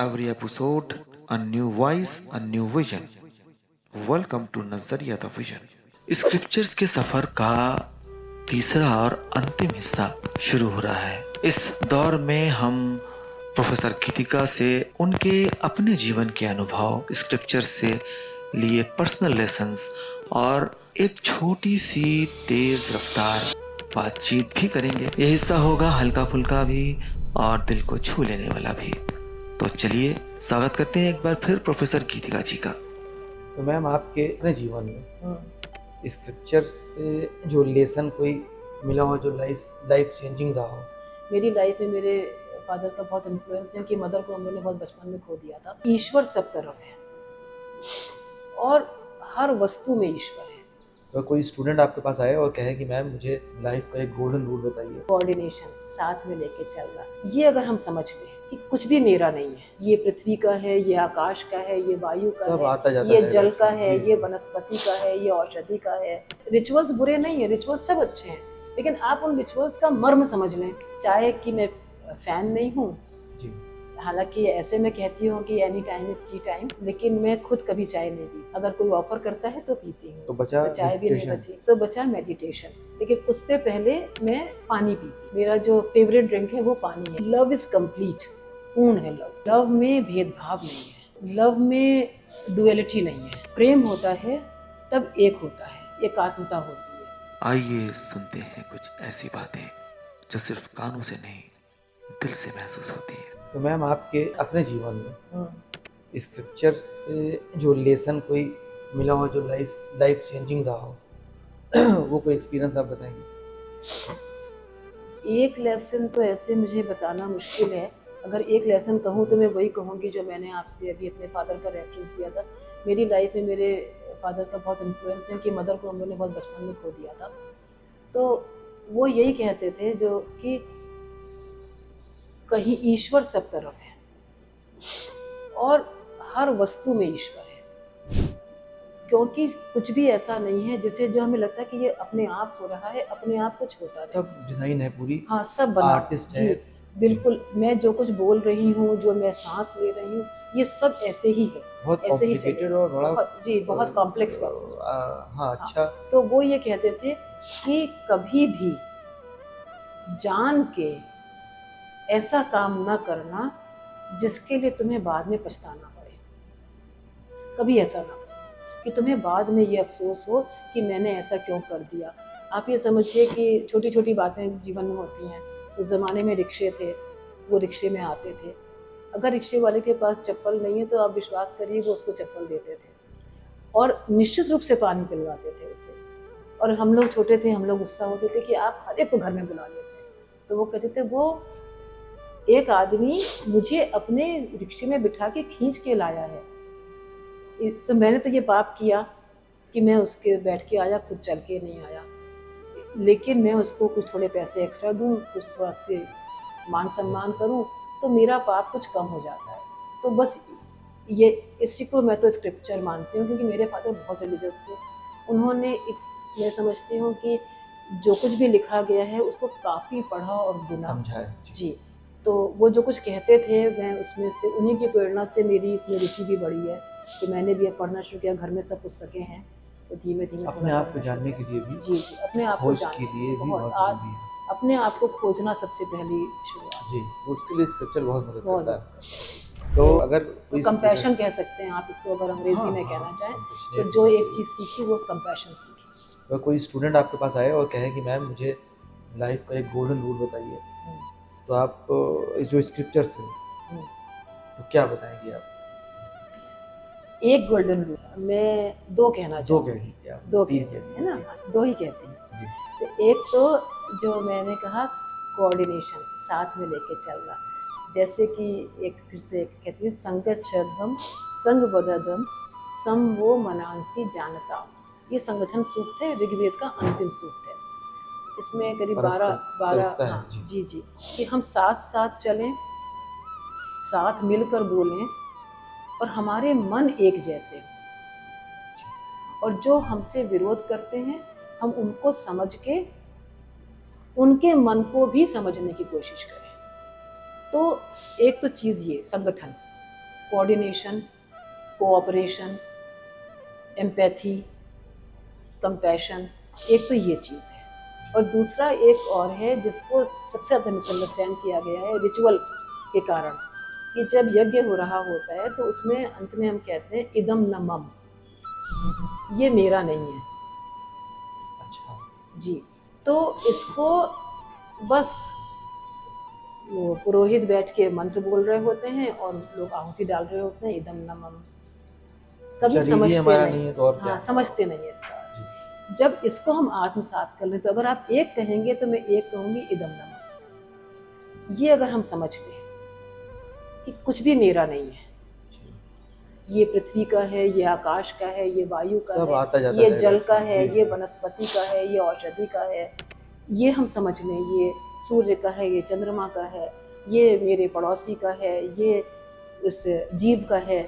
Every episode, a new voice, a new vision. Welcome to नजरिया the vision. Scriptures के सफर का तीसरा और अंतिम हिस्सा शुरू हो रहा है। इस दौर में हम प्रोफेसर गीतिका से उनके अपने जीवन के अनुभव, स्क्रिप्चर से लिए पर्सनल लेसन्स और एक छोटी सी तेज रफ्तार बातचीत भी करेंगे। यह हिस्सा होगा हल्का फुल्का भी और दिल को छू लेने वाला भी। तो चलिए स्वागत करते हैं एक बार फिर प्रोफेसर गीतिका जी का। तो मैम आपके अपने जीवन में स्क्रिप्चर से जो लेसन कोई मिला हो जो लाइफ चेंजिंग रहा हो? मेरी लाइफ में मेरे फादर का बहुत इन्फ्लुएंस है कि मदर को हम लोगों ने बहुत बचपन में खो दिया था। ईश्वर सब तरफ है और हर वस्तु में ईश्वर है। तो कोई स्टूडेंट आपके पास आए और कहे कि मैम मुझे लाइफ का एक गोल्डन रूल बताइए। कोऑर्डिनेशन, साथ में लेके चलना, ये अगर हम समझ लें कि कुछ भी मेरा नहीं है, ये पृथ्वी का है, ये आकाश का है, ये वायु का सब है, आता जाता ये है, जल का है, ये वनस्पति का है, ये औषधि का है। रिचुअल्स बुरे नहीं है, रिचुअल्स सब अच्छे हैं, लेकिन आप उन रिचुअल्स का मर्म समझ लें। चाहे कि मैं फैन नहीं हूँ, हालांकि ऐसे मैं कहती हूँ कि any time is T time, लेकिन मैं खुद कभी चाय नहीं पी। अगर कोई ऑफर करता है तो पीती हूँ, तो बचा चाय भी नहीं बची तो बचा मेडिटेशन, लेकिन उससे पहले मैं पानी पीती। मेरा जो फेवरेट ड्रिंक है वो पानी है। लव इज कंप्लीट, पूर्ण है लव। लव में भेदभाव नहीं है, लव में डुअलिटी नहीं है। प्रेम होता है तब एक होता है, एकात्मता होती है। आइए सुनते हैं कुछ ऐसी बातें जो सिर्फ कानों से नहीं दिल से महसूस होती है। तो मैम आपके अपने जीवन में स्क्रिप्चर से जो लेसन कोई मिला हो जो लाइफ चेंजिंग रहा हो वो कोई एक्सपीरियंस आप बताएंगे? एक लेसन तो ऐसे मुझे बताना मुश्किल है। अगर एक लेसन कहूँ तो मैं वही कहूँगी जो मैंने आपसे अभी अपने फादर का रेफरेंस दिया था। मेरी लाइफ में मेरे फादर का बहुत इन्फ्लुएंस है कि मदर को हम लोगों ने बहुत बचपन में खो दिया था। तो वो यही कहते थे जो कि कहीं ईश्वर सब तरफ है और हर वस्तु में ईश्वर है, क्योंकि कुछ भी ऐसा नहीं है जिसे जो हमें लगता है कि ये अपने आप हो रहा है, अपने आप कुछ होता है। सब डिजाइन है पूरी। हाँ, सब बना, आर्टिस्ट है। बिल्कुल। मैं जो कुछ बोल रही हूँ, जो मैं सांस ले रही हूँ, ये सब ऐसे ही है, बहुत ऐसे ही कॉम्प्लिकेटेड और बड़ा बहुत कॉम्प्लेक्स प्रोसेस। हाँ, अच्छा। तो वो ये कहते थे कि कभी भी जान के ऐसा काम न करना जिसके लिए तुम्हें बाद में पछताना पड़े। कभी ऐसा ना करो कि तुम्हें बाद में ये अफसोस हो कि मैंने ऐसा क्यों कर दिया। आप ये समझिए कि छोटी छोटी बातें जीवन में होती हैं। उस ज़माने में रिक्शे थे, वो रिक्शे में आते थे। अगर रिक्शे वाले के पास चप्पल नहीं है तो आप विश्वास करिए वो उसको चप्पल देते थे और निश्चित रूप से पानी पिलवाते थे उसे। और हम लोग छोटे थे, हम लोग गुस्सा होते थे कि आप हर एक को घर में बुला लेते हैं। तो वो कहते थे वो एक आदमी मुझे अपने रिक्शे में बिठा के खींच के लाया है, तो मैंने तो ये पाप किया कि मैं उसके बैठ के आया, खुद चल के नहीं आया, लेकिन मैं उसको कुछ थोड़े पैसे एक्स्ट्रा दूं, कुछ थोड़ा उसके मान सम्मान करूं, तो मेरा पाप कुछ कम हो जाता है। तो बस ये इसी को मैं तो स्क्रिप्चर मानती हूँ, क्योंकि मेरे फादर बहुत रिलीजियस थे। उन्होंने मैं समझती हूँ कि जो कुछ भी लिखा गया है उसको काफ़ी पढ़ा और बुना, समझा है जी। तो वो जो कुछ कहते थे मैं उसमें से, उन्हीं की प्रेरणा से मेरी इसमें रुचि भी बढ़ी है कि मैंने भी अब पढ़ना शुरू किया। घर में सब पुस्तकें हैं, तो धीमे धीमे अपने आप को जानने के लिए भी, जी, अपने आप को खोज जानने के लिए भी बहुत जरूरी है। अपने आप को खोजना सबसे पहली शुरुआत जी, उसके लिए स्क्रिप्चर बहुत मदद बहुत करता है। तो अगर कोई कंपैशन कह सकते हैं आप इसको, अगर अंग्रेजी में कहना चाहें तो जो एक चीज़ सीखी वो कंपैशन सीखी। तो कोई स्टूडेंट आपके पास आए और कहे कि मैम मुझे लाइफ का एक गोल्डन रूल बताइए, तो आप इस जो स्क्रिप्चर्स है तो क्या बताएंगे आप? एक गोल्डन रूल मैं दो कहना चाहूँगी। दो तीन कहते हैं ना, दो ही कहते हैं। तो एक तो जो मैंने कहा कोऑर्डिनेशन, साथ में लेके चलना। जैसे कि एक फिर से कहती है संगत छदम संग बददम सम वो मनांसी जानता। ये संगठन सूक्त है, ऋग्वेद का अंतिम सूक्त है। इसमें करीब 12 जी कि हम साथ साथ चलें, साथ मिलकर बोलें और हमारे मन एक जैसे हों, और जो हमसे विरोध करते हैं हम उनको समझ के उनके मन को भी समझने की कोशिश करें। तो एक तो चीज़ ये संगठन, कोऑर्डिनेशन, कोऑपरेशन, एम्पैथी, कंपैशन, एक तो ये चीज़ है। और दूसरा एक और है जिसको सबसे ज़्यादा मिसअंडरस्टैंड किया गया है रिचुअल के कारण, कि जब यज्ञ हो रहा होता है तो उसमें अंत में हम कहते हैं इदम न मम, ये मेरा नहीं है। अच्छा। जी, तो इसको बस वो पुरोहित बैठ के मंत्र बोल रहे होते हैं और लोग आहुति डाल रहे होते हैं, इदम न मम। कभी शरीर ही समझते हमारा नहीं, नहीं है तो और क्या हाँ है? समझते नहीं है इसका। जी। जब इसको हम आत्मसात कर लें, तो अगर आप एक कहेंगे तो मैं एक कहूंगी इदम न मम। ये अगर हम समझ लें कि कुछ भी मेरा नहीं है, ये पृथ्वी का है, ये आकाश का है, ये वायु का सब आता है, जाता ये रहेगा। जल का है, जी। ये वनस्पति का है, ये औषधि का है, ये हम समझ लें, ये सूर्य का है, ये चंद्रमा का है, ये मेरे पड़ोसी का है, ये उस जीव का है,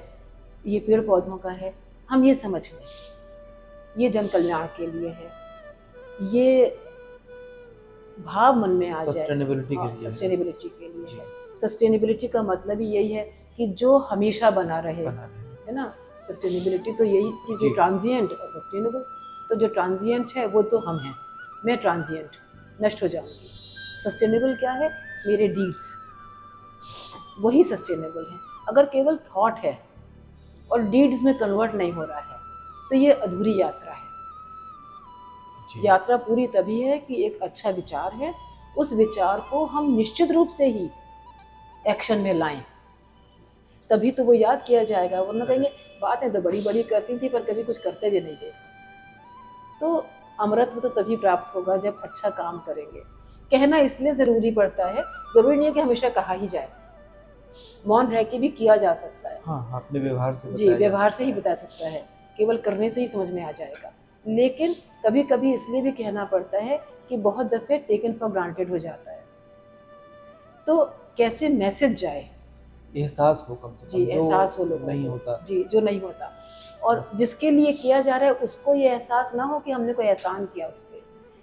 ये पेड़ पौधों का है, हम ये समझ लें, ये जन कल्याण के लिए है, ये भाव मन में आ जाए, सस्टेनेबिलिटी के लिए। सस्टेनेबिलिटी के लिए जी। है। सस्टेनेबिलिटी का मतलब ही यही है कि जो हमेशा बना रहे, बना रहे हैं। है ना। सस्टेनेबिलिटी तो यही चीज़ है, जी। ट्रांजिएंट और सस्टेनेबल। तो जो ट्रांजिएंट है वो तो हम हैं, मैं ट्रांजिएंट, नष्ट हो जाऊंगी। सस्टेनेबल क्या है, मेरे डीड्स, वही सस्टेनेबल है। अगर केवल थॉट है और डीड्स में कन्वर्ट नहीं हो रहा है तो ये अधूरी यात्रा है। जी। यात्रा पूरी तभी है कि एक अच्छा विचार है, उस विचार को हम निश्चित रूप से ही एक्शन में लाएं, तभी तो वो याद किया जाएगा। वरना कहेंगे बातें तो बड़ी बड़ी करती थी पर कभी कुछ करते भी नहीं देखा। तो अमरत्व तो तभी प्राप्त होगा जब अच्छा काम करेंगे। कहना इसलिए ज़रूरी पड़ता है, ज़रूरी नहीं है कि हमेशा कहा ही जाए, मौन रह के भी किया जा सकता है। हाँ, अपने व्यवहार से जी, बताया जा व्यवहार से सकता ही है। बता सकता है, केवल करने से ही समझ में आ जाएगा। लेकिन कभी कभी इसलिए भी कहना पड़ता है कि बहुत दफ़े टेकन फॉर ग्रांटेड हो जाता है। तो कैसे मैसेज जाए, एहसास हो कम से कम, जी, जो एहसास हो लोगों नहीं को, होता। जी, जो नहीं होता, और बस। जिसके लिए किया जा रहा है उसको ये एहसास ना हो कि हमने कोई एहसान किया उस पर,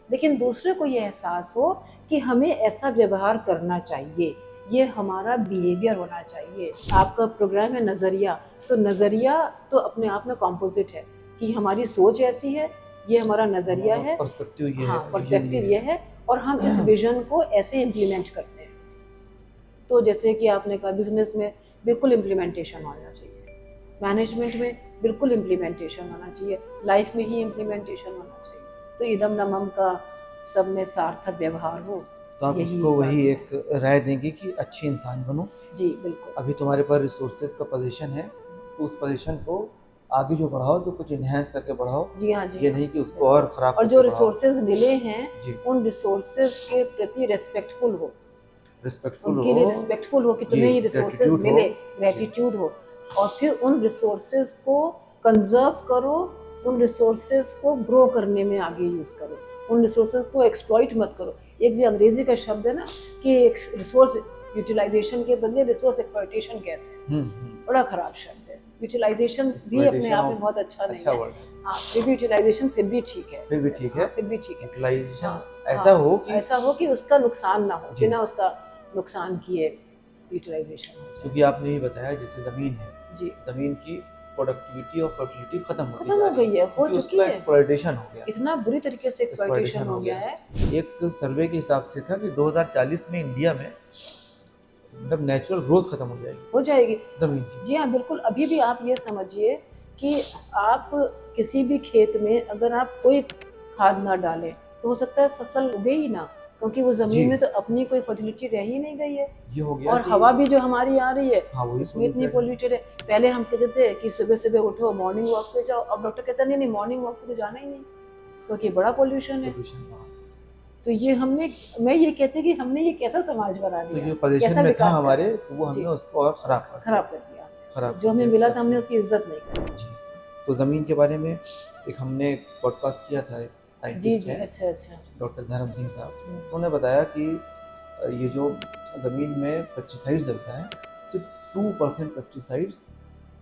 लेकिन दूसरे को ये एहसास हो कि हमें ऐसा व्यवहार करना चाहिए, ये हमारा बिहेवियर होना चाहिए। आपका प्रोग्राम है नज़रिया, तो नज़रिया तो अपने आप में कॉम्पोजिट है कि हमारी सोच ऐसी है, ये हमारा नज़रिया है, पर्सपेक्टिव ये हाँ, है, पर्सपेक्टिव ये है, और हम इस विजन को ऐसे इम्प्लीमेंट करते हैं। तो जैसे कि आपने कहा, बिजनेस में बिल्कुल इम्प्लीमेंटेशन होना चाहिए, मैनेजमेंट में बिल्कुल इम्प्लीमेंटेशन होना चाहिए, लाइफ में ही इम्प्लीमेंटेशन होना चाहिए। तो इदम न मम का सब में सार्थक व्यवहार हो, तो आप यही उसको बात वही है। एक राय देंगे कि अच्छी इंसान बनो। जी बिल्कुल। अभी तुम्हारे पास रिसोर्सेज का पोजीशन है, तो उस पोजीशन को आगे जो बढ़ाओ तो कुछ इन्हेंस करके बढ़ाओ, जी हाँ, जी ये हाँ। नहीं कि उसको और खराब और करके जो बढ़ाओ। रिसोर्सेज मिले हैं जी। उन रिसोर्सेज के प्रति रेस्पेक्टफुल हो, रिस्पेक्टफुल उनके लिए हो, रिस्पेक्टफुल हो कि जी, तुम्हें ये रिसोर्सेज gratitude हो। मिले, ग्रेटिट्यूड हो, और फिर उन रिसोर्सेज को कंजर्व करो, उन रिसोर्सेज को ग्रो करने में आगे यूज करो, उन रिसोर्सेज को एक्सप्लॉइट मत करो। एक जो अंग्रेजी का शब्द है ना कि रिसोर्स यूटिलाइजेशन के बदले रिसोर्स एक्सप्लॉइटेशन कहते हैं, बड़ा खराब शब्द है। यूटिलाइजेशन भी अपने आप में बहुत अच्छा नहीं अच्छा है, वर्ड है। हाँ, फिर भी यूटिलाइजेशन फिर भी ठीक है, फिर भी ठीक है। हाँ, फिर भी ठीक है। यूटिलाइजेशन हाँ, ऐसा हाँ, हो कि ऐसा हो कि उसका नुकसान ना हो, जी। बिना उसका नुकसान किए यूटिलाइजेशन हो जाए। क्योंकि आपने ये बताया जैसे ज़मीन है, जी, ज़मीन की प्रोडक्टिविटी और फर्टिलिटी खत्म खत्म हो गई है, हो चुकी है, एक्सप्लॉइटेशन हो गया। इतना बुरी तरीके से एक्सप्लॉइटेशन हो गया है। एक सर्वे के हिसाब से था कि 2040 में इंडिया में मतलब नेचुरल ग्रोथ खत्म हो जाएगी हो जाएगी, जमीन की। जी हाँ बिल्कुल। अभी भी आप ये समझिए कि आप किसी भी खेत में अगर आप कोई खाद ना डालें तो हो सकता है फसल उगे ही ना, क्योंकि वो जी। जमीन में तो अपनी कोई फर्टिलिटी रह ही नहीं गई है। ये हो गया और कि हवा भी जो हमारी आ रही है, हाँ, वही उसमें इतनी polluted है। पोल्यूटेड है। पहले हम कहते थे कि सुबह सुबह उठो, मॉर्निंग वॉक पे जाओ, अब डॉक्टर कहता नहीं, मॉर्निंग वॉक पे तो जाना ही नहीं क्योंकि बड़ा पोल्यूशन है। Pollution, हाँ। तो ये हमने, मैं ये कहती कि हमने ये कैसा समाज बना तो दिया, जो पोजीशन कैसा में था विकास हमारे, कर तो वो हमने जी। उसको और खराब कर दिया। खराब कर दिया, खराब जो कर हमें दिया। मिला था हमने उसकी इज्जत नहीं करी। जी। तो ज़मीन के बारे में एक हमने पॉडकास्ट किया था, एक जी साइंटिस्ट जी, है अच्छा अच्छा। डॉक्टर धर्म सिंह साहब, उन्होंने बताया कि ये जो ज़मीन में पेस्टिसाइड्स डलता है, सिर्फ 2% पेस्टिसाइड्स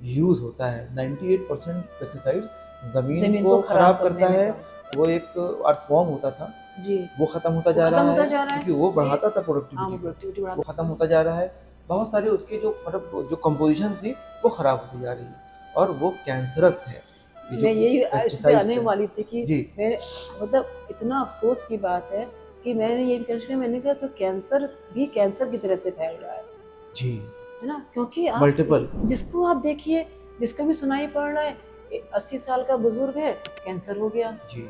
यूज़ होता है, 98% पेस्टिसाइड्स ज़मीन को खराब करता करने में है। वो एक अर्थवॉर्म होता था, जी, वो खत्म होता जा खत्म रहा होता है जा रहा है। क्योंकि वो बढ़ाता था हाँ, प्रोडक्टिविटी को, प्रोडक्टिविटी वो बढ़ाता खत्म होता जा रहा है। बहुत सारे उसके जो मतलब जो कंपोजिशन थी वो ख़राब होती जा रही है और वो कैंसरस है। ये जो मैं यही इस पे पेस्टिसाइड्स आने है। वाली थी कि जी मैं मतलब इतना अफसोस की बात है कि मैंने ये भी कहा, मैंने कहा तो कैंसर भी कैंसर की तरह से फैल रहा जी है ना, क्योंकि आप मल्टीपल। जिसको आप देखिए, जिसको भी सुनाई पड़ रहा है 80 साल का बुजुर्ग है, कैंसर हो गया, जी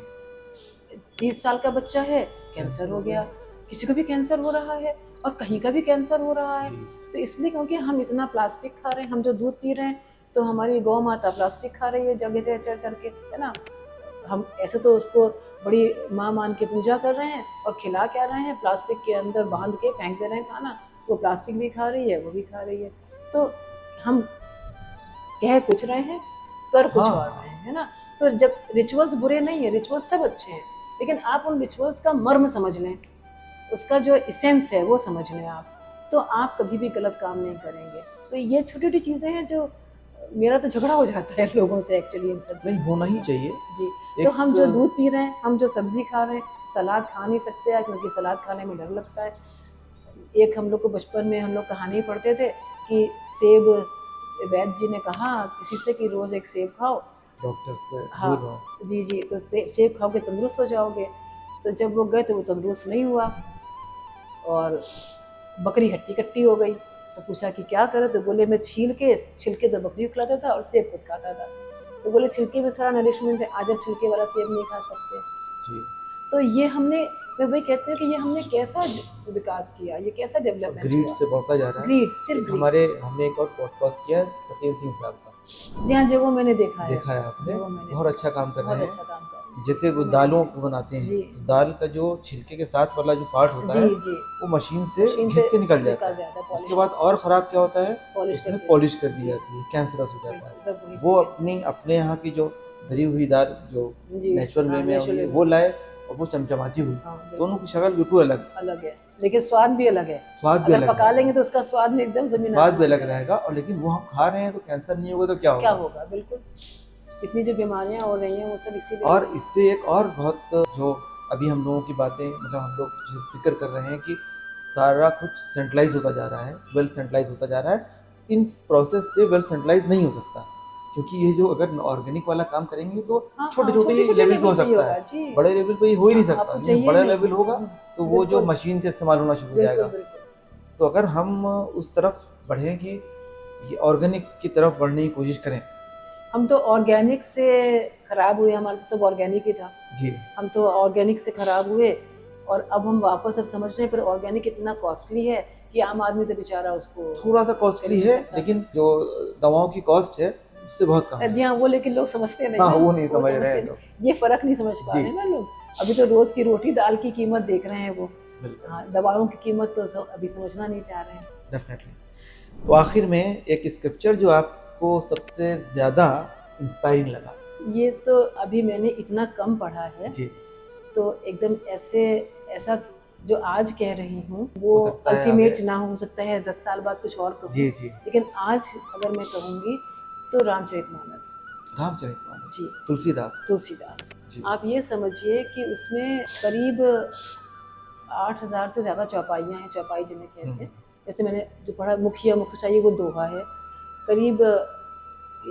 30 साल का बच्चा है, कैंसर हो गया, किसी को भी कैंसर हो रहा है और कहीं का भी कैंसर हो रहा है। जी तो इसलिए क्योंकि हम इतना प्लास्टिक खा रहे हैं, हम जो दूध पी रहे हैं तो हमारी गौ माता प्लास्टिक खा रही है जगह जगह चढ़ चढ़ के, है ना। हम ऐसे तो उसको बड़ी माँ मान के पूजा कर रहे हैं और खिला क्या रहे हैं, प्लास्टिक के अंदर बांध के फेंक दे रहे हैं खाना, वो प्लास्टिक भी खा रही है, वो भी खा रही है। तो हम कह कुछ रहे हैं, कर कुछ हाँ और रहे हैं, है ना। तो जब रिचुअल्स बुरे नहीं है, रिचुअल्स सब अच्छे हैं, लेकिन आप उन रिचुअल्स का मर्म समझ लें, उसका जो इसेंस है वो समझ लें आप, तो आप कभी भी गलत काम नहीं करेंगे। तो ये छोटी छोटी चीज़ें हैं जो मेरा तो झगड़ा हो जाता है लोगों से एक्चुअली इन सब नहीं होना ही चाहिए। जी। तो एक हम जो दूध पी रहे हैं, हम जो सब्जी खा रहे हैं, सलाद खा नहीं सकते आज क्योंकि सलाद खाने में डर लगता है। एक हम लोग को बचपन में हम लोग कहानी पढ़ते थे कि सेब, वैद्य जी ने कहा किसी से कि रोज एक सेब खाओ। डॉक्टर से हाँ दूर रहो। जी जी, तो सेब खाओगे तंदुरुस्त हो जाओगे। तो जब वो गए तो वो तंदुरुस्त नहीं हुआ और बकरी हट्टी कट्टी हो गई। तो पूछा कि क्या करे, तो बोले मैं छिलके तो बकरी को खिलाता था और सेब खुद खाता था। तो बोले छिलके में सारा नरिशमेंट है, आज आप छिलके वाला सेब नहीं खा सकते। जी तो ये हमने, मैं वही कहती हूँ कि ये हमने कैसा विकास किया, ये कैसा डेवलपमेंट ग्रीड हुआ। से बढ़ता जा रहा है। ग्रीड, सिर्फ एक ग्रीड। हमारे हमने एक और पॉडकास्ट किया है सत्येंद्र सिंह साहब का, जी हाँ, जो वो मैंने देखा है। देखा है आपने, जो वो मैंने बहुत अच्छा काम कर बहुत रहे अच्छा हैं। काम कर रहे हैं। जैसे वो मैंने दालों देखा को बनाते हैं, जी तो दाल का जो छिलके के साथ वाला जो पार्ट होता जी है जी, वो मशीन से मशीन घिस से के निकल जाता है। है, उसके बाद और ख़राब क्या होता है, पॉलिश उसमें करके पॉलिश कर दी जी, जाती है, कैंसरस हो जाता है। सब वहीं वो से अपने यहाँ की जो धरी हुई दाल जो जी नेचुरल वे हाँ, में नेचुरल हुई है वे वो में लाए और वो चमचमाती हुई, हाँ, बिल्कुल दोनों की शक्ल बिल्कुल अलग, अलग है, लेकिन स्वाद भी अलग है। स्वाद भी अगर अलग पका रहेगा, लेंगे तो उसका स्वाद में एकदम जमीन स्वाद भी आसमान अलग है। रहेगा। और लेकिन वो हम खा रहे हैं तो कैंसर नहीं होगा तो क्या क्या होगा। होगा, बिल्कुल। इतनी जो बीमारियां हो रही हैं वो सब इसीलिए और इससे एक और बहुत जो अभी हम लोगों की बातें मतलब हम लोग जो फिक्र कर रहे हैं कि सारा कुछ सेंट्रलाइज होता जा रहा है, वेल सेंट्रलाइज होता जा रहा है। इस प्रोसेस से वेल सेंट्रलाइज नहीं हो सकता, क्योंकि ये जो अगर ऑर्गेनिक वाला काम करेंगे तो हाँ छोटे हाँ, छोटे छोटे-छोटे लेवल पे हो लेवल पे ही सकता होगा है, जी। बड़े लेवल पे ये हो ही नहीं हाँ, सकता। आपको लेकिन चाहिए बड़ा नहीं। लेवल होगा तो वो जो बिल्कुल, मशीन का इस्तेमाल होना शुरू हो बिल्कुल, जाएगा। बिल्कुल। तो अगर हम उस तरफ बढ़ें कि ये ऑर्गेनिक की तरफ बढ़ने की कोशिश करें। हम तो ऑर्गेनिक से खराब हुए, हमारा तो सब ऑर्गेनिक ही था। जी हम तो ऑर्गेनिक से खराब हुए और अब हम वापस अब समझ रहे हैं, पर ऑर्गेनिक इतना कॉस्टली है कि आम आदमी तो बेचारा उसको थोड़ा सा कॉस्टली है, लेकिन जो दवाओं की कॉस्ट है उससे बहुत कम जी है। हाँ, वो लेकिन लोग समझते नहीं हाँ ना, वो नहीं समझ रहे समझते हैं नहीं। लोग। ये फर्क नहीं समझ पा जी रहे हैं ना लोग। अभी तो रोज की रोटी दाल की कीमत देख रहे हैं वो। बिल्कुल हाँ, दवाओं की कीमत तो अभी समझना नहीं चाह रहे हैं। डेफिनेटली। तो आखिर में एक स्क्रिप्चर जो आपको सबसे ज़्यादा इंस्पायरिंग लगा। ये तो अभी मैंने इतना कम पढ़ा है, जी तो एकदम ऐसा जो आज कह रही हूँ वो हो सकता है अल्टीमेट आगे। ना हो सकता है, 10 साल बाद कुछ और कहूँ। जी जी लेकिन आज अगर मैं कहूँगी तो रामचरितमानस रामचरितमानस जी, तुलसीदास तुलसीदास। जी आप ये समझिए कि उसमें करीब 8,000 से ज़्यादा चौपाइयाँ हैं, चौपाई जिन्हें कहते हैं। जैसे मैंने जो पढ़ा, मुखिया मुख चाहिए वो दोहा है, करीब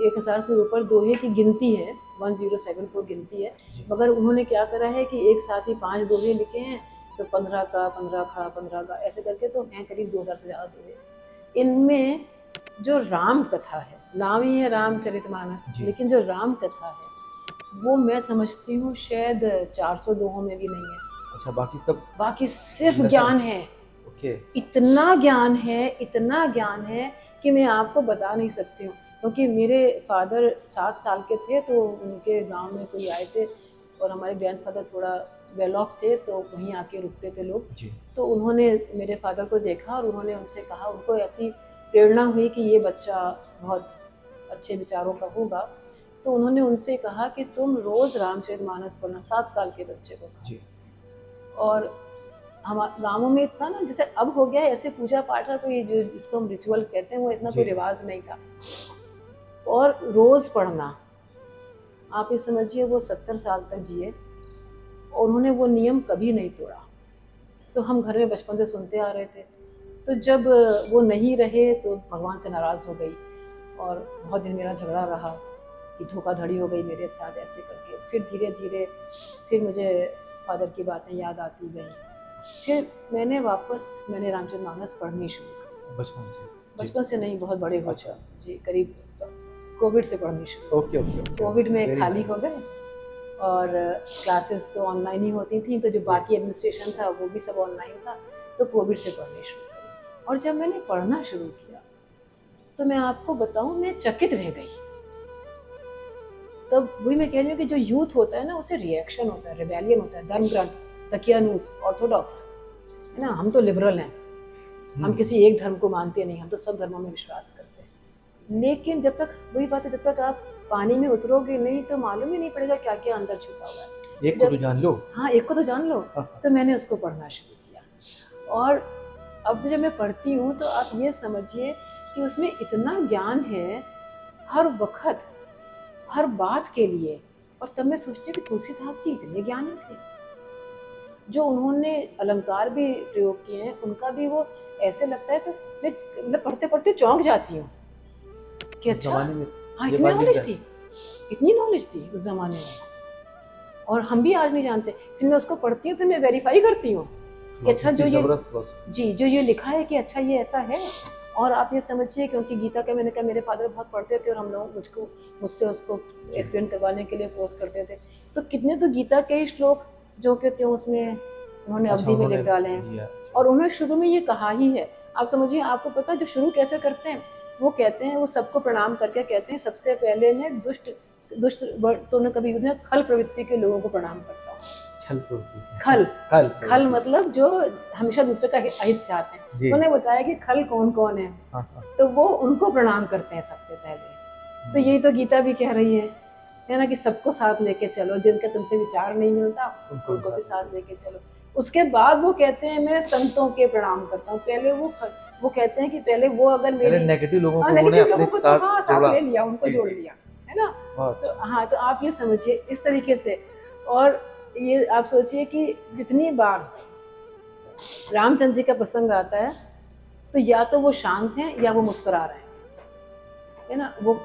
1,000 से ऊपर दोहे की गिनती है, 1074 गिनती है। जी मगर उन्होंने क्या करा है कि एक साथ ही 5 दोहे लिखे हैं, तो 15 का 15 का 15 का ऐसे करके तो हैं करीब 2,000 से ज़्यादा दोहे। इनमें जो राम कथा है, नाम ही है रामचरितमानस, जी। लेकिन जो राम कथा है वो मैं समझती हूँ शायद 400 दोहों में भी नहीं है। अच्छा बाकी सब बाकी सिर्फ Lessons। ज्ञान है, ओके इतना ज्ञान है, इतना ज्ञान है कि मैं आपको बता नहीं सकती हूँ। क्योंकि मेरे फादर 7 साल के थे तो उनके गांव में कोई आए थे और हमारे ग्रैंडफादर थोड़ा वेल ऑफ थे तो वहीं आके रुकते थे लोग। जी तो उन्होंने मेरे फादर को देखा और उन्होंने उनसे कहा, उनको ऐसी प्रेरणा हुई कि ये बच्चा बहुत अच्छे विचारों का होगा, तो उन्होंने उनसे कहा कि तुम रोज़ रामचरितमानस पढ़ना, 7 साल के बच्चे को। जी और हम गाँवों में इतना ना, जैसे अब हो गया है ऐसे पूजा पाठ का कोई जो जिसको हम रिचुअल कहते हैं वो इतना कोई जी। रिवाज नहीं था। और रोज़ पढ़ना, आप ये समझिए वो 70 साल तक जिए और उन्होंने वो नियम कभी नहीं तोड़ा। तो हम घर में बचपन से सुनते आ रहे थे। तो जब वो नहीं रहे तो भगवान से नाराज़ हो गई और बहुत दिन मेरा झगड़ा रहा कि धोखाधड़ी हो गई मेरे साथ ऐसे करके। फिर धीरे धीरे फिर मुझे फादर की बातें याद आती गई। फिर मैंने रामचरितमानस पढ़नी शुरू की। बचपन से नहीं, बहुत बड़े हो अच्छा। जी, करीब कोविड से पढ़नी शुरू। Okay okay okay. कोविड में Very खाली nice. हो गए और क्लासेस तो ऑनलाइन ही होती थी, तो जो बाकी एडमिनिस्ट्रेशन था वो भी सब ऑनलाइन था, तो कोविड से पढ़नी शुरू करी। और जब मैंने पढ़ना शुरू किया तो मैं आपको बताऊं, मैं चकित रह गई। तब वही मैं कह रही हूँ कि जो यूथ होता है ना, उसे रिएक्शन होता है, रिबेलियन होता है। धर्म ग्रंथ, दकियानूस, ऑर्थोडॉक्स, है ना, हम तो लिबरल हैं, हम किसी एक धर्म को मानते नहीं, हम तो सब धर्मों में विश्वास करते हैं। लेकिन जब तक, वही बात है, जब तक आप पानी में उतरोगे नहीं तो मालूम ही नहीं पड़ेगा क्या क्या अंदर छुपा हुआ है। एक को तो जान लो। हाँ, एक को तो जान लो। तो मैंने उसको पढ़ना शुरू किया और अब जब मैं पढ़ती हूँ तो आप ये समझिए कि उसमें इतना ज्ञान है हर वक्त, हर बात के लिए। और तब मैं सोचती हूँ कि तुलसीदास जी इतने ज्ञानी थे, जो उन्होंने अलंकार भी प्रयोग किए हैं, उनका भी वो ऐसे लगता है। तो मैं मतलब पढ़ते पढ़ते चौंक जाती हूँ कि अच्छा, हाँ, इतनी नॉलेज थी, इतनी नॉलेज थी उस जमाने में, और हम भी आज नहीं जानते। फिर मैं उसको पढ़ती हूँ, फिर मैं वेरीफाई करती हूँ कि अच्छा जो ये लिखा है कि अच्छा ये ऐसा है। और आप ये समझिए, क्योंकि गीता का मैंने कहा मेरे फादर बहुत पढ़ते थे और हम लोग मुझसे उसको एक्सप्लेन करवाने के लिए फोर्स करते थे। तो कितने तो गीता के श्लोक जो कहते हैं उसमें उन्होंने अवधि में लिख डाले हैं। और उन्होंने शुरू में ये कहा ही है, आप समझिए, आपको पता है जो शुरू कैसे करते हैं, वो कहते हैं, वो सबको प्रणाम करके कहते हैं, सबसे पहले मैं दुष्ट तो ने कभी खल प्रवृत्ति के लोगों को प्रणाम करता हूँ। खल मतलब जो हमेशा दूसरे का हित चाहते हैं। उन्होंने बताया कि खल कौन कौन है, तो वो उनको प्रणाम करते हैं सबसे पहले। तो यही तो गीता भी कह रही है ना, कि सबको साथ लेके चलो, जिनका तुमसे विचार नहीं मिलता उनको भी साथ लेके चलो। उसके बाद वो कहते हैं मैं संतों के प्रणाम करता हूँ। पहले वो कहते हैं कि पहले वो अगर मेरे नेगेटिव लोगों को उन्होंने अपने साथ ले लिया, उनको जोड़ लिया, है ना। तो हाँ, तो आप ये समझिए इस तरीके से। और ये आप सोचिए कि जितनी बार रामचंद्र जी का प्रसंग आता है तो या तो वो शांत हैं या वो मुस्कुरा रहे हैं, है ना। वो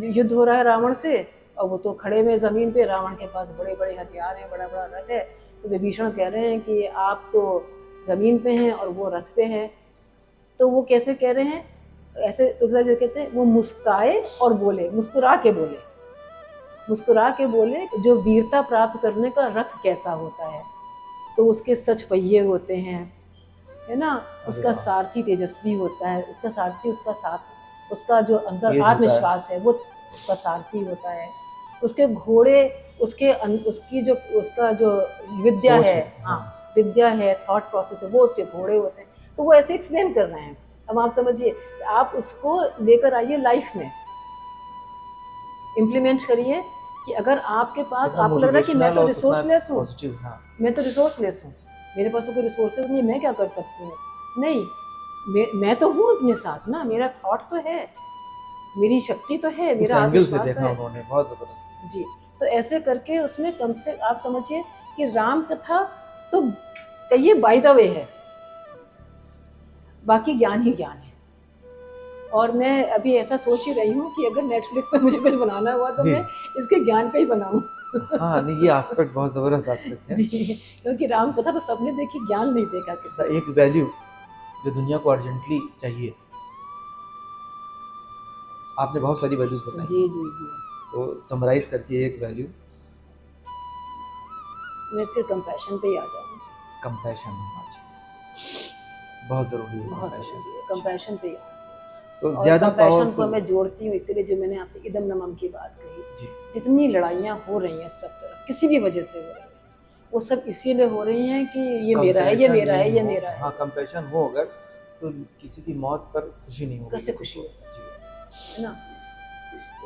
युद्ध हो रहा है रावण से और वो तो खड़े में जमीन पे, रावण के पास बड़े बड़े हथियार हैं, बड़ा बड़ा रथ है। तो विभीषण कह रहे हैं कि आप तो जमीन पे हैं और वो रथ पे है। तो वो कैसे कह रहे हैं, ऐसे तुलसीदास जी कहते हैं, वो मुस्काए और बोले, मुस्कुरा के बोले जो वीरता प्राप्त करने का रथ कैसा होता है, तो उसके सच पहिए होते हैं, है ना, उसका सारथी तेजस्वी होता है, उसका सारथी उसका जो अंदर आत्मविश्वास है वो उसका सारथी होता है, उसके घोड़े उसका जो विद्या है, हाँ विद्या है, थॉट प्रोसेस है, वो उसके घोड़े होते हैं। तो वो ऐसे एक्सप्लेन कर रहे हैं। अब आप समझिए, आप उसको लेकर आइए लाइफ में, इम्प्लीमेंट करिए कि अगर आपके पास, आपको लग रहा है कि मैं तो रिसोर्सलेस हूँ, मेरे पास तो कोई रिसोर्सेज नहीं, मैं क्या कर सकती हूँ। नहीं, मैं तो हूँ अपने साथ ना, मेरा थॉट तो है, मेरी शक्ति तो है, मेरा आत्मविश्वास है। उन्होंने बहुत जबरदस्त जी। तो ऐसे करके उसमें कम से आप समझिए कि राम कथा तो कहिए बाय द वे है, बाकी ज्ञान ही ज्ञान है। और मैं अभी ऐसा सोच ही रही हूँ कि अगर नेटफ्लिक्स पे मुझे कुछ बनाना हुआ तो मैं इसके ज्ञान पे ही बनाऊँ। हाँ, नहीं, ये एस्पेक्ट बहुत जबरदस्त एस्पेक्ट है जी, क्योंकि राम कथा तो सबने देखी, ज्ञान नहीं देखा किसी। एक वैल्यू जो दुनिया को अर्जेंटली चाहिए, आपने बहुत सारी वैल्यूज बताई। जी जी जी। तो समराइज करके एक वैल्यू। मैं फिर कंपैशन पे ही आ जाऊँ। कंपैशन होना चाहिए, बहुत ज़रूरी है, बहुत ज़रूरी है कंपैशन पे। तो ज़्यादा कंपैशन को मैं जोड़ती हूँ, इसीलिए जो मैंने आपसे इदम नमम की बात कही, जितनी लड़ाइयाँ हो रही हैं सब तरफ, किसी भी वजह से हो रही हैं, वो सब इसीलिए हो रही हैं कि ये मेरा है, ये मेरा है, ये मेरा है। हाँ, कंपैशन हो अगर तो किसी की मौत पर खुशी नहीं होगी। कैसे खुशी हो सकती है ना,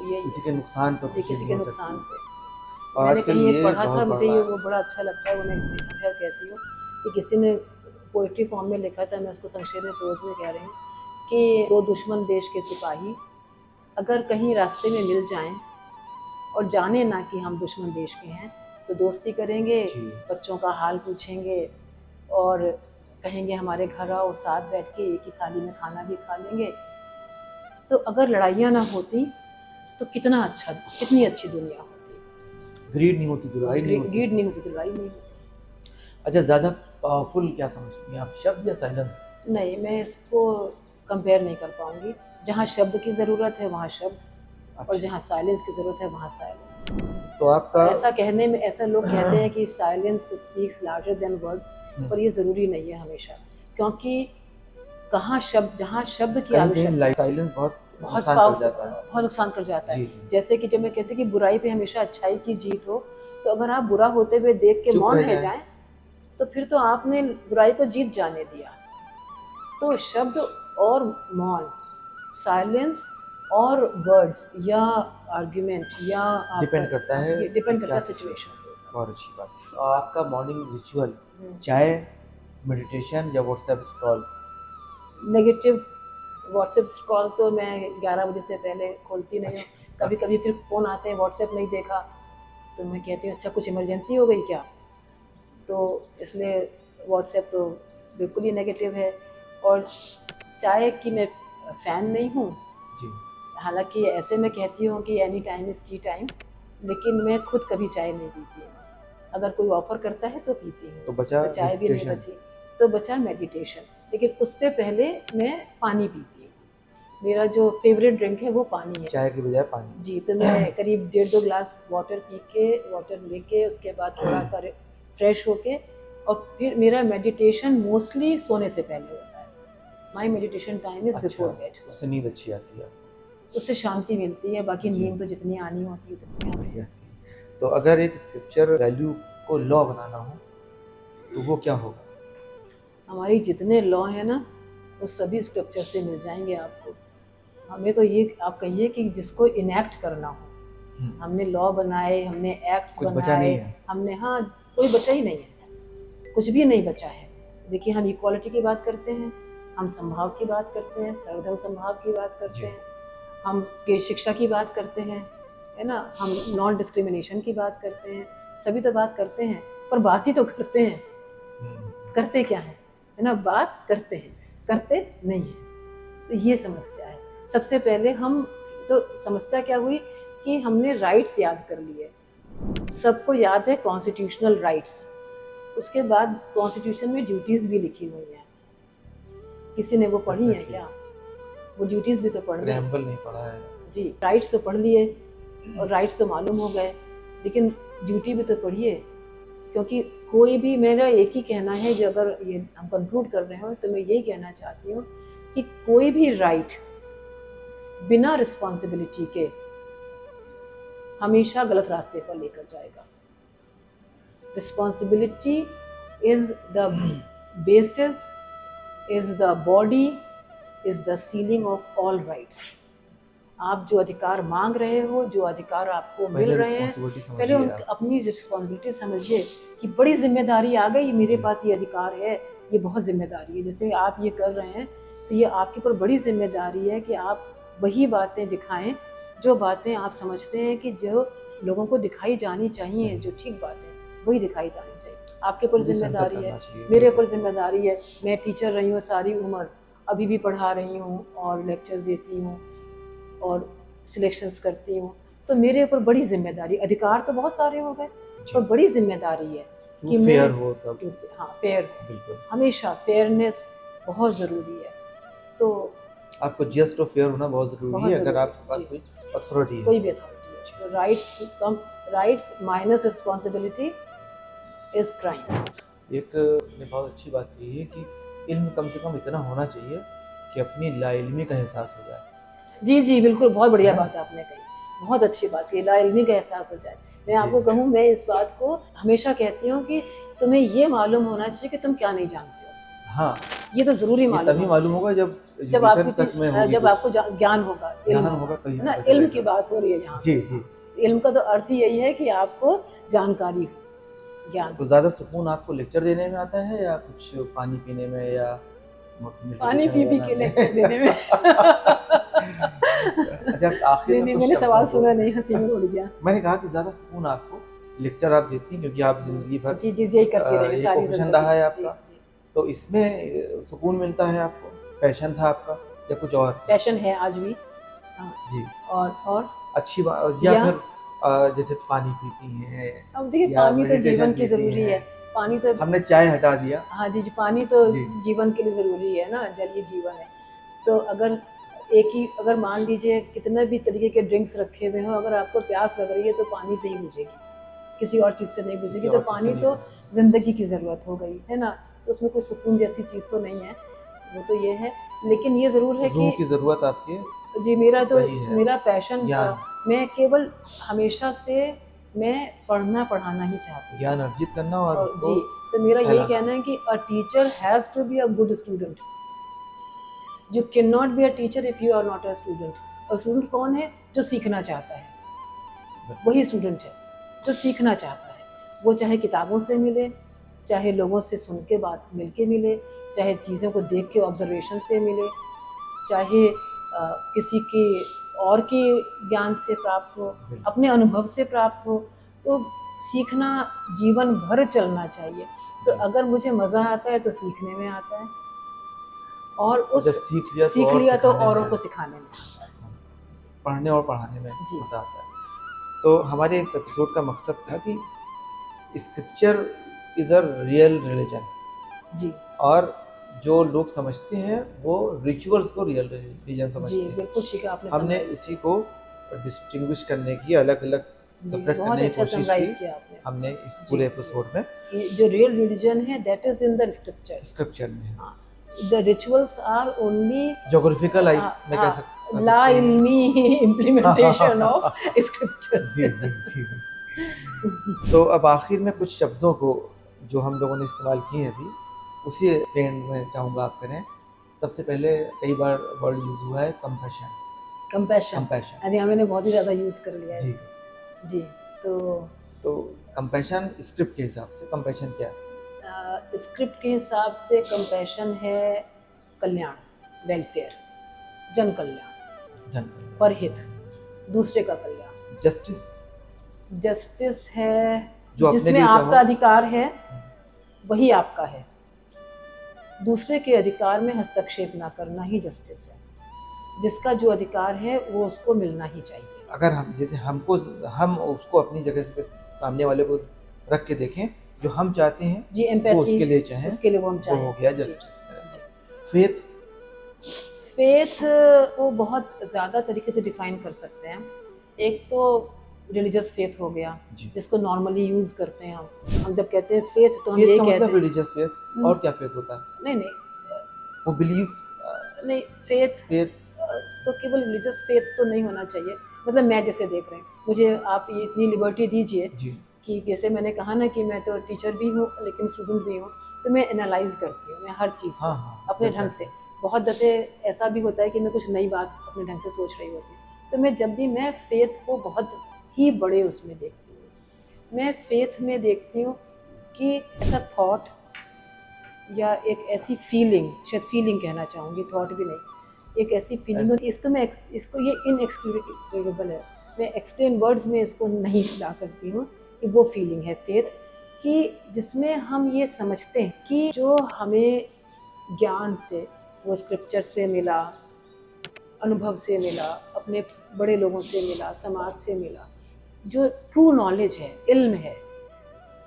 ये किसी के नुकसान पर खुशी किसी के नुकसान पे। और मैंने कहीं ये पढ़ा था, मुझे ये वो बड़ा अच्छा लगता है, वो मैं हमेशा कहती हूँ कि किसी ने पोइट्री फॉर्म में लिखा था, मैं उसको संक्षेप में प्रोज में कह रही हूँ कि दो दुश्मन देश के सिपाही अगर कहीं रास्ते में मिल जाएं और जाने ना कि हम दुश्मन देश के हैं, तो दोस्ती करेंगे, बच्चों का हाल पूछेंगे और कहेंगे हमारे घर आओ, साथ बैठ के एक ही थाली में खाना भी खा लेंगे। तो अगर लड़ाइयाँ ना होती तो कितना अच्छा, कितनी अच्छी दुनिया होती। ग्रीड नहीं होती, लड़ाई नहीं होती। ग्रीड नहीं होती तो लड़ाई नहीं होती। अच्छा, ज़्यादा पावरफुल क्या समझती हैं आप, शब्द या साइलेंस? नहीं, मैं इसको कंपेयर नहीं कर पाऊंगी। जहाँ शब्द की ज़रूरत है वहाँ शब्द, और अच्छा, जहाँ साइलेंस की ज़रूरत है वहाँ साइलेंस। तो आपका ऐसा कहने में, ऐसा लोग कहते हैं कि silence speaks larger than words, पर ये ज़रूरी नहीं है हमेशा, क्योंकि कहाँ शब्द, जहाँ शब्द की आवश्यकता, साइलेंस बहुत बहुत नुकसान कर जाता है। बहुत नुकसान कर जाता है। जी जी, जैसे कि जब मैं कहती कि बुराई पे हमेशा अच्छाई की जीत हो, तो अगर आप बुरा होते हुए देख के चुप मौन रह रह जाएं। जाएं, तो फिर तो आपने बुराई को जीत जाने दिया। तो शब्द और मौन, साइलेंस और वर्ड्स या आर्ग्यूमेंट या डिपेंड करता है ये डिपेंड कि करता है क्या सिचुएशन। बहुत अच्छी बात। और आपका मॉर्निंग रिचुअल, चाय, मेडिटेशन या WhatsApp scroll? Negative WhatsApp call तो मैं 11 बजे से पहले खोलती नहीं हूँ। अच्छा। कभी कभी फिर फ़ोन आते हैं, व्हाट्सएप नहीं देखा तो मैं कहती हूँ अच्छा कुछ इमरजेंसी हो गई क्या, तो इसलिए व्हाट्सएप तो बिल्कुल ही नेगेटिव है। और चाय की मैं फ़ैन नहीं हूँ, जी, हालांकि ऐसे मैं कहती हूँ कि any time is T time, लेकिन मैं खुद कभी चाय नहीं पीती हूँ। अगर कोई ऑफ़र करता है तो पीती हूँ, तो बचा चाय भी नहीं meditation। बची तो बचा मेडिटेशन। लेकिन उससे पहले मैं पानी पीती हूँ, मेरा जो फेवरेट ड्रिंक है वो पानी है। चाय के बजाय पानी। जी, तो मैं करीब 1.5-2 ग्लास वाटर लेके उसके बाद थोड़ा सा फ्रेश होके, और फिर मेरा मेडिटेशन मोस्टली सोने से पहले होता है। My meditation time is before bed. उससे नींद अच्छी आती है, उससे शांति मिलती है, बाकी जी। नींद तो जितनी आनी होती है उतनी आनी बढ़िया। तो अगर एक स्क्रिप्चर वैल्यू को लॉ बनाना हो तो वो क्या होगा? हमारी जितने लॉ हैं ना, वो सभी स्क्रिप्चर से मिल जाएंगे आपको। हमें तो ये आप कहिए कि जिसको इनैक्ट करना हो, हमने लॉ बनाए, हमने एक्ट्स कुछ बनाए, बचा नहीं है। हमने, हाँ, कोई बचा ही नहीं है, कुछ भी नहीं बचा है। देखिए, हम इक्वालिटी की बात करते हैं, हम संभाव की बात करते हैं, सर्वधर्म संभाव की बात करते हैं, हम के शिक्षा की बात करते हैं, है ना, हम नॉन डिस्क्रिमिनेशन की बात करते हैं, सभी तो बात करते हैं, पर बात ही तो करते हैं, करते क्या है ना, बात करते हैं, करते नहीं है। तो ये समस्या है। सबसे पहले हम, तो समस्या क्या हुई कि हमने राइट्स याद कर लिए, सबको याद है कॉन्स्टिट्यूशनल राइट्स, उसके बाद कॉन्स्टिट्यूशन में ड्यूटीज़ भी लिखी हुई हैं, किसी ने वो पढ़ी है क्या? वो ड्यूटीज़ भी तो पढ़ ली, प्रेम्बल नहीं पढ़ा है जी, राइट्स तो पढ़ लिए और राइट्स तो मालूम हो गए, लेकिन ड्यूटी भी तो पढ़िए, क्योंकि कोई भी, मेरा एक ही कहना है, जो अगर ये हम कंक्लूड कर रहे हो तो मैं यही कहना चाहती हूँ कि कोई भी राइट बिना रिस्पॉन्सिबिलिटी के हमेशा गलत रास्ते पर लेकर जाएगा। Responsibility is the basis, is the body, is the ceiling of all rights. आप जो अधिकार मांग रहे हो, जो अधिकार आपको मिल रहे हैं, पहले अपनी रिस्पॉन्सिबिलिटी समझिए कि बड़ी जिम्मेदारी आ गई, मेरे पास ये अधिकार है, ये बहुत जिम्मेदारी है। जैसे आप ये कर रहे हैं तो ये आपके ऊपर बड़ी जिम्मेदारी है कि आप वही बातें दिखाएं, जो बातें आप समझते हैं कि जो लोगों को दिखाई जानी चाहिए, जो ठीक बातें वही दिखाई जानी चाहिए। आपके ऊपर जिम्मेदारी है, मेरे ऊपर जिम्मेदारी है। मैं टीचर रही हूँ सारी उम्र, अभी भी पढ़ा रही हूँ और लेक्चर्स देती हूँ और सिलेक्शंस करती हूँ, तो मेरे ऊपर बड़ी जिम्मेदारी, अधिकार तो बहुत सारे हो गए, पर बड़ी जिम्मेदारी है कि फेयर हो सब। हाँ, फेयर, बिल्कुल, हमेशा फेयरनेस बहुत ज़रूरी है। तो आपको जस्ट और फेयर होना बहुत ज़रूरी है, अगर आपके पास कोई अथॉरिटी है, कोई भी अथॉरिटी है। तो rights minus responsibility is crime. एक ने बहुत अच्छी बात कही है कि इल्म कम से कम इतना होना चाहिए कि अपनी लाइल्मी का एहसास हो जाए। जी जी, बिल्कुल, बहुत बढ़िया बात आपने कही, बहुत अच्छी बात कही, लाइल्मी का एहसास हो जाए। मैं आपको कहूँ, मैं इस बात को हमेशा कहती हूँ कि तुम्हें ये मालूम होना चाहिए कि तुम क्या नहीं जानते हो। हाँ, ये तो जरूरी मालूम, तभी मालूम होगा जब आपको सच में होगी, जब आपको ज्ञान होगा, कहीं ना, इल्म की बात हो रही है यहाँ। जी जी, इल्म का तो अर्थ ही यही है कि आपको जानकारी हो, ज्ञान। तो ज़्यादा सुकून आपको लेक्चर देने में आता है या कुछ पानी पीने में या पानी पी के लेक्चर देने में? अच्छा, आखिर में मैंने सवाल सुना नहीं, हंसी में उड़ गया। मैंने कहा कि ज़्यादा सुकून आपको लेक्चर आप देती हैं, क्योंकि आप जिंदगी भर जी जी, यही करती रही, सारी प्रोफेशन रहा है आपका, तो इसमें सुकून मिलता है आपको, पैशन था आपका या कुछ और था? पैशन है आज भी। हाँ, जी, और अच्छी बात। या या फिर जैसे पानी पीती हैं अब देखिए, या पानी तो मेडिटेशन जीवन की करती ज़रूरी है। हैं। पानी तो हमने चाय हटा दिया। हाँ जी, जी, पानी तो जी। जीवन के लिए ज़रूरी है ना, जल ही जीवन है। तो अगर मान लीजिए कितने भी तरीके के ड्रिंक्स रखे हुए हों, अगर आपको प्यास लग रही है तो पानी से ही बुझेगी, किसी और चीज़ से नहीं बुझेगी। किसी तो और चीज़ से पानी नहीं तो बचेगी। ज़िंदगी की ज़रूरत हो गई, है ना? तो उसमें कोई सुकून जैसी चीज़ तो नहीं है, वो तो ये है। लेकिन ये ज़रूर है रूह कि की ज़रूरत आपकी जी, वही है, मेरा पैशन ज्ञान। मैं केवल हमेशा से मैं पढ़ना ही चाहती हूँ। ज्ञान अर्जित करना और और उसको जी, तो मेरा यही फैलाना। कहना है कि a teacher has to be a good student. You can not be a teacher if you are not a student. और स्टूडेंट कौन है? जो सीखना चाहता है, वही स्टूडेंट है जो सीखना चाहता है। वो चाहे किताबों से मिले, चाहे लोगों से सुन के बात मिल के मिले, चाहे चीज़ों को देख के ऑब्जर्वेशन से मिले, चाहे किसी के और के ज्ञान से प्राप्त हो, बिल्कुल। अपने अनुभव से प्राप्त हो। तो सीखना जीवन भर चलना चाहिए। तो जी। अगर मुझे मज़ा आता है तो सीखने में आता है, और उस जब सीख लिया तो सीख और लिया तो सिखाने औरों में, को सिखाने में आता है। पढ़ने और पढ़ाने में जी। मज़ा आता है। तो हमारे इस एपिसोड का मकसद था कि scripture is a real religion, जी, और जो लोग समझते हैं वो रिचुअल्स को रियल रिलीजन समझते जी, हैं। बिल्कुल ठीक है, आपने हमने समझाया। इसी को डिस्टिंग्विश करने की, अलग-अलग जी, सेपरेट बहुत करने की अच्छा कोशिश समराइज़ की किया आपने। हमने इस जी, पूरे जी। एपिसोड में, ये जो रियल रिलीजन है that is in the scriptures. Scripture में। हाँ, the rituals are only geographical हाँ, मैं कह हाँ, ला सकते हैं। इल्मी इम्प्लीमेंटेशन ऑफ स्क्रिप्चर्स। जी, जी, जी। तो अब आखिर में कुछ शब्दों को जो हम लोगों ने इस्तेमाल किए हैं अभी, उसी एक्सप्लेन मैं चाहूँगा आप करें। सबसे पहले कई बार वर्ड यूज़ हुआ है कंपैशन। Compassion, compassion. अरे हाँ, मैंने बहुत ही ज़्यादा यूज़ कर लिया है जी। इसको। जी, तो तो कंपैशन स्क्रिप्ट के हिसाब से कंपैशन क्या है? स्क्रिप्ट के हिसाब से कंपैशन है कल्याण, वेलफेयर, जन कल्याण, जन कल्याण। परहित, दूसरे का कल्याण। जस्टिस, जस्टिस है जो अपने जिसमें लिए चाहो। आपका अधिकार है वही आपका है। दूसरे के अधिकार में हस्तक्षेप ना करना ही जस्टिस है। जिसका जो अधिकार है वो उसको मिलना ही चाहिए। अगर हम जैसे हम उसको अपनी जगह से सामने वाले को रख के देखें, जो हम चाहते हैं जी, वो एम्पैथी, उसके लिए चाहें, उसके लिए वो हम वो चाहें। हो गया जी, जस्टिस। जी। फेथ, फेथ को बहुत ज़्यादा तरीके से डिफाइन कर सकते हैं। एक तो रिलीजियस फेथ हो गया, जी। जिसको नॉर्मली यूज़ करते हैं हम जब कहते हैं फेथ तो हम फेथ ये का कहते मतलब हैं। रिलीजियस फेथ, और क्या फेथ होता है? नहीं नहीं वो बिलीव्स, नहीं, फेथ फेथ। तो केवल रिलीजियस फेथ तो नहीं होना चाहिए। मतलब मैं जैसे देख रहे हैं, मुझे आप ये इतनी लिबर्टी दीजिए जी। कि जैसे मैंने कहा ना कि मैं तो टीचर भी हूँ लेकिन स्टूडेंट भी हूँ, तो मैं एनालाइज करती हूँ, मैं हर चीज़ को हाँ, अपने ढंग से। बहुत दफ़े ऐसा भी होता है कि मैं कुछ नई बात अपने ढंग से सोच रही होती हूँ, तो मैं जब भी मैं फेथ को बहुत ही बड़े उसमें देखती हूँ। मैं फेथ में देखती हूँ कि ऐसा थॉट या एक ऐसी फीलिंग, शायद फीलिंग कहना चाहूँगी, थॉट भी नहीं, एक ऐसी फीलिंग, इसको ये इनएक्सप्लिकेबल है, मैं एक्सप्लेन वर्ड्स में इसको नहीं ला सकती हूँ कि वो फीलिंग है फेथ कि जिसमें हम ये समझते हैं कि जो हमें ज्ञान से, वो स्क्रिप्चर से मिला, अनुभव से मिला, अपने बड़े लोगों से मिला, समाज से मिला, जो ट्रू नॉलेज है, इल्म है,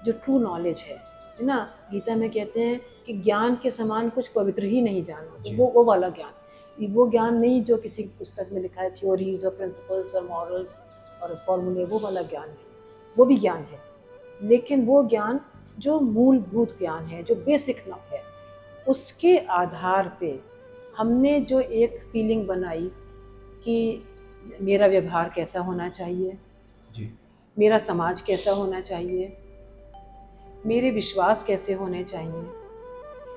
जो ट्रू नॉलेज है ना। गीता में कहते हैं कि ज्ञान के समान कुछ पवित्र ही नहीं जाना। तो वो वाला ज्ञान, वो ज्ञान नहीं जो किसी पुस्तक में लिखा है, थ्योरीज और प्रिंसिपल्स और मॉरल्स और फॉर्मूले, वो वाला ज्ञान है। वो भी ज्ञान है, लेकिन वो ज्ञान जो मूलभूत ज्ञान है, जो बेसिक ना है, उसके आधार पे हमने जो एक फीलिंग बनाई कि मेरा व्यवहार कैसा होना चाहिए, जी। मेरा समाज कैसा होना चाहिए, मेरे विश्वास कैसे होने चाहिए,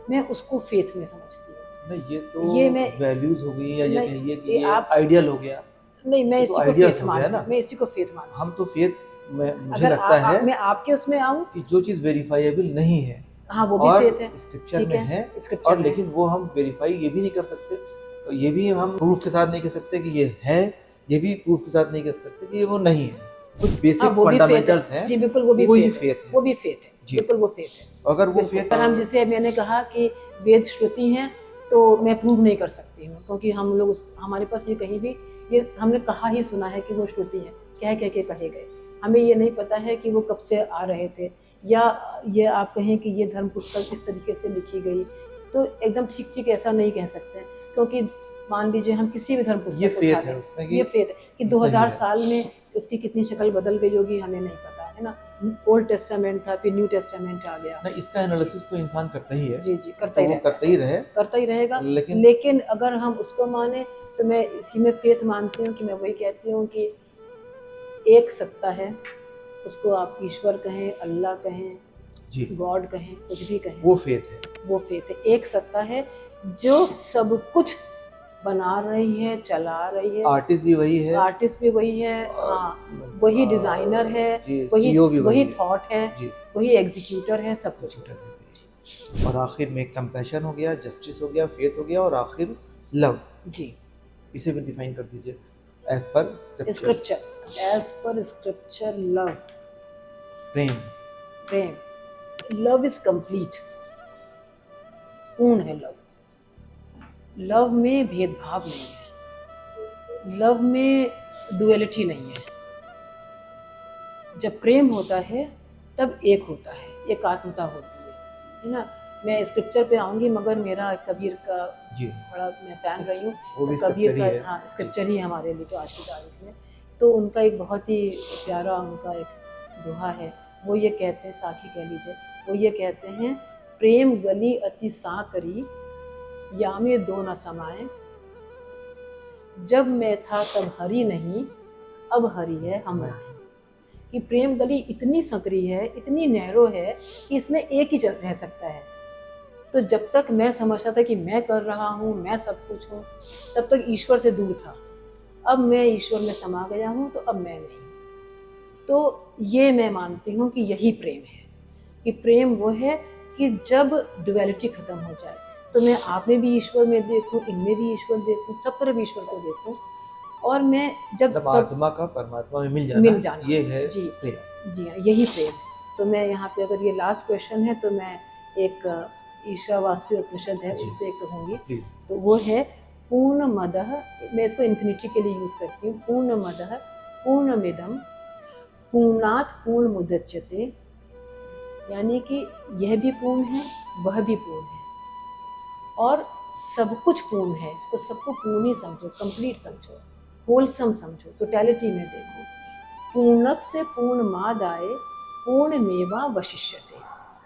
मैं उसको फेथ में समझती हूँ। नहीं, ये मैं वैल्यूज हो गई, या ये नहीं, कहिए कि ये ये आप आइडियल हो गया। नहीं, मैं ये तो इसी को ideas फेथ हो गया मानती ना। हूँ, मैं इसी को फेथ मानती हूँ। हम तो फेथ में मुझे अगर लगता है मैं आपके उसमें आऊँ, कि जो चीज़ वेरीफाइएबल नहीं है, हाँ, वो भी और फेथ है, स्क्रिप्चर ठीक में है, है, स्क्रिप्चर और में लेकिन वो हम वेरीफाई ये भी नहीं कर सकते, ये भी हम प्रूफ के साथ नहीं कह सकते कि ये है, ये भी प्रूफ के साथ नहीं कह सकते कि ये वो नहीं है। कुछ बेसिक वो भी faith है। फंडामेंटल्स हैं, जी बिल्कुल, वो भी वही faith फेथ है। वो भी फेथ है, जी। बिल्कुल वो फेथ है। अगर वो बिल्कुल, फेथ पर हम जैसे मैंने कहा कि वेद श्रुति हैं तो मैं प्रूव नहीं कर सकती हूँ, क्योंकि हम लोग हमारे पास ये कहीं भी ये हमने कहा ही सुना है कि वो श्रुति है, कह के कहे गए। हमें ये नहीं पता है कि वो कब से आ रहे थे, या ये आप कहें कि ये धर्म पुस्तक इस तरीके से लिखी गई, तो एकदम ठीक ठीक ऐसा नहीं कह सकते हैं, क्योंकि मान लीजिए हम किसी भी धर्म पुस्तक ये को फेथ उठा है लें, उसमें ये फेथ है कि 2000 है। साल में उसकी कितनी शक्ल बदल गई होगी हमें नहीं पता है ना। ओल्ड टेस्टामेंट था, फिर न्यू टेस्टामेंट आ गया। ना, इसका एनालिसिस तो इंसान करता ही है, जी जी, करता तो ही वो रहेगा, करता ही रहे। करता ही रहेगा। लेकिन लेकिन अगर हम उसको माने तो मैं इसी में फेथ मानती हूँ कि मैं वही कहती हूँ कि एक सत्ता है, उसको आप ईश्वर कहें, अल्लाह कहें, जी, गॉड कहें, कुछ भी कहें, वो फेथ है। वो फेथ है। एक सत्ता है जो सब कुछ बना रही है, चला रही है। आर्टिस्ट भी वही है, आर्टिस्ट भी वही है, हाँ, वही डिजाइनर है, जी, वही CEO भी वही है। थॉट है, जी, वही एग्जीक्यूटर है, सब कुछ। executor भी वही है। और आखिर में कंपैशन हो गया, जस्टिस हो गया, फेथ हो गया, और आखिर लव। जी, इसे भी डिफाइन कर दीजिए as per scripture, as per scripture love, प्रेम। प्रेम। लव इज कंप्लीट, पूर्ण है लव। लव में भेदभाव नहीं है, लव में डुअलिटी नहीं है। जब प्रेम होता है तब एक होता है, एकात्मता होती है ना। मैं स्क्रिप्चर पे आऊँगी, मगर मेरा कबीर का जी, बड़ा मैं फैन रही हूँ, वो भी तो कबीर scripture का, ही है। हाँ, स्क्रिप्चर ही है हमारे लिए तो आज की तारीख में। तो उनका एक बहुत ही प्यारा उनका एक दोहा है, वो ये कहते हैं, साखी कह लीजिए, वो ये कहते हैं, प्रेम गली अति सा करी, या में दो न समाए, जब मैं था तब हरी नहीं, अब हरी है हम ना। कि प्रेम गली इतनी संकरी है, इतनी नैरो है कि इसमें एक ही रह सकता है। तो जब तक मैं समझता था कि मैं कर रहा हूँ, मैं सब कुछ हूँ, तब तक ईश्वर से दूर था। अब मैं ईश्वर में समा गया हूँ, तो अब मैं नहीं। तो ये मैं मानती हूँ कि यही प्रेम है, कि प्रेम वो है कि जब डुअलिटी खत्म हो जाए, तो मैं आप में भी ईश्वर में देखूँ, इनमें भी ईश्वर देखूँ, सब तरफ ईश्वर को देखूँ, और मैं जब मतलब सब आत्मा का परमात्मा में मिल जाना, ये है जी प्रेम। जी हाँ, यही प्रेम है। तो मैं यहाँ पे, अगर ये लास्ट क्वेश्चन है, तो मैं एक ईशावास्य उपनिषद है, जी, उससे कहूँगी। प्लीज। तो वो है पूर्ण मदः, मैं इसको इन्फिनिटी के लिए यूज़ करती हूँ, पूर्ण मदः पूर्णमिदं पूर्णात् पूर्ण मुदच्यते, यानी कि यह भी पूर्ण है, वह भी पूर्ण है, और सब कुछ पूर्ण है। इसको सबको पूर्ण ही समझो, कंप्लीट समझो, होलसम समझो, टोटलिटी में देखो। पूर्णत से पूर्ण माद आए, पूर्ण मेवा वशिष्यते।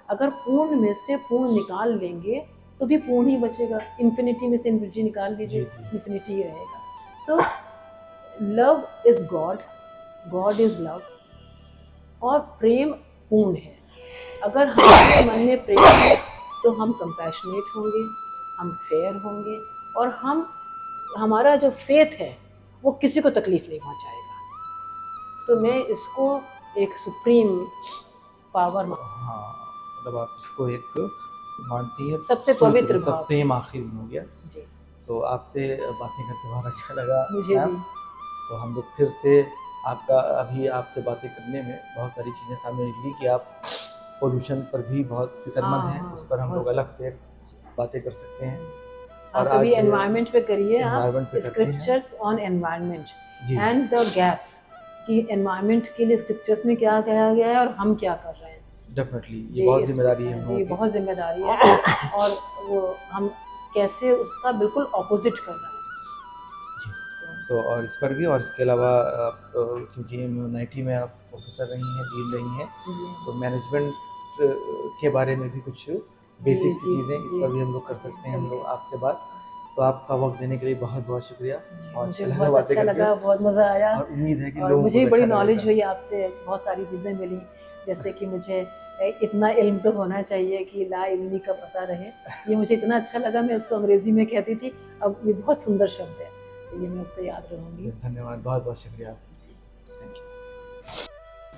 अगर पूर्ण में से पूर्ण निकाल लेंगे तो भी पूर्ण ही बचेगा। इन्फिनिटी में से इन्फिनिटी निकाल दीजिए, इन्फिनिटी ही रहेगा। तो love is God, God is love, और प्रेम पूर्ण है। अगर हमारे मन में प्रेम है तो हम कंपैशनेट होंगे, हम फेयर होंगे, और हमारा जो फेथ है वो किसी को तकलीफ नहीं पहुंचाएगा। तो मैं इसको एक सुप्रीम पावर हाँ, मतलब आप इसको एक मानती है, सबसे पवित्र भाव। सब प्रेम आखिर में हो गया जी। तो आपसे बातें करके बहुत अच्छा लगा मुझे मैम। भी। तो हम लोग फिर से अभी आपसे बातें करने में बहुत सारी चीज़ें सामने निकली कि आप पोल्यूशन पर भी बहुत फिक्रमंद हैं, उस पर हम लोग अलग से बातें कर सकते हैं। और कभी एनवायरनमेंट पे करिए आप, scriptures on environment and the gaps, कि एनवायरनमेंट के लिए स्क्रिप्चर्स में क्या कहा गया है और हम क्या कर रहे हैं। डेफिनेटली ये बहुत जिम्मेदारी है हम लोगों जी, की। बहुत जिम्मेदारी है, और वो हम कैसे उसका बिल्कुल ऑपोजिट कर रहे हैं। तो और इस पर भी, और इसके अलावा क्योंकि यूनिटी में आप प्रोफेसर रही हैं, डीन रही हैं, तो मैनेजमेंट के बारे में भी कुछ बेसिक सी चीज़ें, इस पर भी हम लोग कर सकते हैं हम लोग आपसे बात। तो आपका वक्त देने के लिए बहुत बहुत शुक्रिया, और मुझे बहुत अच्छा लगा, बहुत मज़ा आया, और उम्मीद है कि और मुझे भी बड़ी नॉलेज हुई आपसे, बहुत सारी चीज़ें मिली, जैसे कि मुझे इतना इल्म तो होना चाहिए कि ला इल्मी का पता रहे। ये मुझे इतना अच्छा लगा, मैं उसको अंग्रेज़ी में कहती थी, अब ये बहुत सुंदर शब्द है, तो ये मैं उसको याद रखूँगी। धन्यवाद, बहुत बहुत शुक्रिया।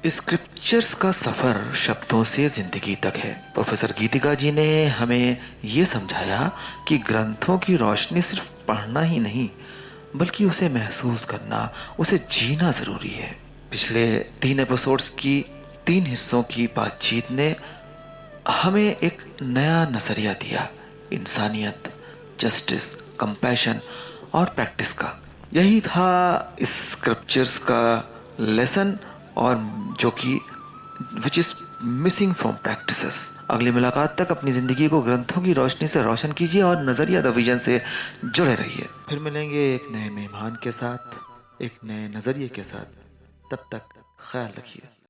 स्क्रिप्चर्स का सफ़र शब्दों से ज़िंदगी तक है। प्रोफेसर गीतिका जी ने हमें ये समझाया कि ग्रंथों की रोशनी सिर्फ पढ़ना ही नहीं, बल्कि उसे महसूस करना, उसे जीना ज़रूरी है। पिछले 3 एपिसोड्स की 3 हिस्सों की बातचीत ने हमें एक नया नजरिया दिया, इंसानियत, जस्टिस, कंपैशन और प्रैक्टिस का। यही था इस स्क्रिप्चर्स का लेसन, और जो कि which is missing from practices. अगली मुलाकात तक अपनी जिंदगी को ग्रंथों की रोशनी से रोशन कीजिए और नजरिया द विजन से जुड़े रहिए। फिर मिलेंगे एक नए मेहमान के साथ, एक नए नजरिए के साथ। तब तक ख्याल रखिए।